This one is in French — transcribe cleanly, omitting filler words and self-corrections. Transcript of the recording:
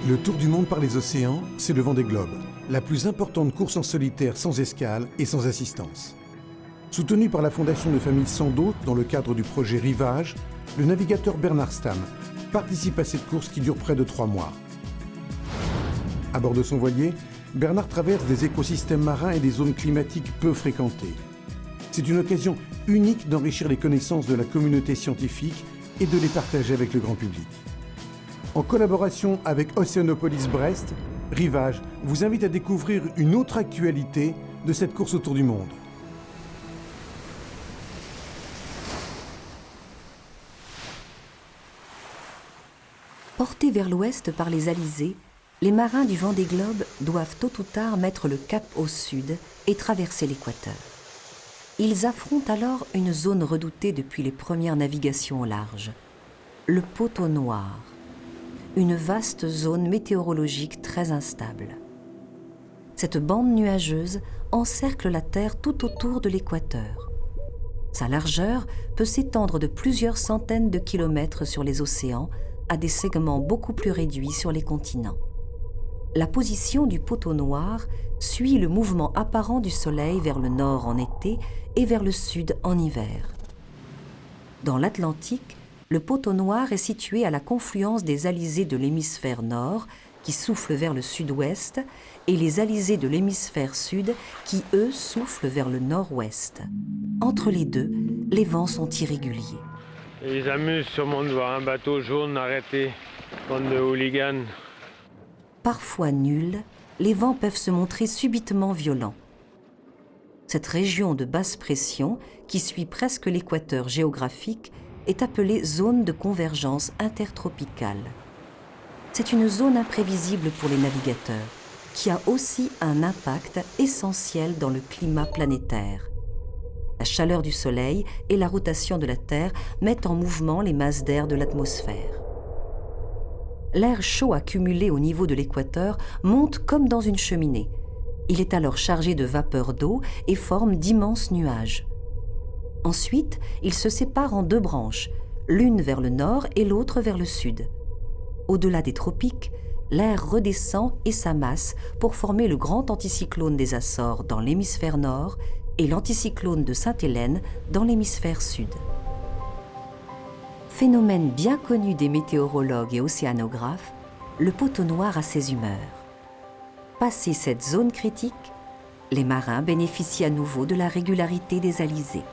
Le Tour du monde par les océans, c'est le Vendée Globe, la plus importante course en solitaire sans escale et sans assistance. Soutenu par la fondation de famille Sando dans le cadre du projet Rivage, le navigateur Bernard Stamm participe à cette course qui dure près de 3 mois. À bord de son voilier, Bernard traverse des écosystèmes marins et des zones climatiques peu fréquentées. C'est une occasion unique d'enrichir les connaissances de la communauté scientifique et de les partager avec le grand public. En collaboration avec Océanopolis Brest, Rivage vous invite à découvrir une autre actualité de cette course autour du monde. Portés vers l'ouest par les alizés, les marins du Vendée Globe doivent tôt ou tard mettre le cap au sud et traverser l'équateur. Ils affrontent alors une zone redoutée depuis les premières navigations au large, le poteau noir, une vaste zone météorologique très instable. Cette bande nuageuse encercle la Terre tout autour de l'équateur. Sa largeur peut s'étendre de plusieurs centaines de kilomètres sur les océans à des segments beaucoup plus réduits sur les continents. La position du poteau noir suit le mouvement apparent du Soleil vers le nord en été et vers le sud en hiver. Dans l'Atlantique, le poteau noir est situé à la confluence des alizés de l'hémisphère nord, qui soufflent vers le sud-ouest, et les alizés de l'hémisphère sud, qui, eux, soufflent vers le nord-ouest. Entre les deux, les vents sont irréguliers. Ils s'amusent sûrement de voir un bateau jaune arrêté, bande de hooligans. Parfois nuls, les vents peuvent se montrer subitement violents. Cette région de basse pression, qui suit presque l'équateur géographique, est appelée zone de convergence intertropicale. C'est une zone imprévisible pour les navigateurs, qui a aussi un impact essentiel dans le climat planétaire. La chaleur du Soleil et la rotation de la Terre mettent en mouvement les masses d'air de l'atmosphère. L'air chaud accumulé au niveau de l'équateur monte comme dans une cheminée. Il est alors chargé de vapeur d'eau et forme d'immenses nuages. Ensuite, il se sépare en 2 branches, l'une vers le nord et l'autre vers le sud. Au-delà des tropiques, l'air redescend et s'amasse pour former le grand anticyclone des Açores dans l'hémisphère nord et l'anticyclone de Sainte-Hélène dans l'hémisphère sud. Phénomène bien connu des météorologues et océanographes, le poteau noir a ses humeurs. Passé cette zone critique, les marins bénéficient à nouveau de la régularité des alizés.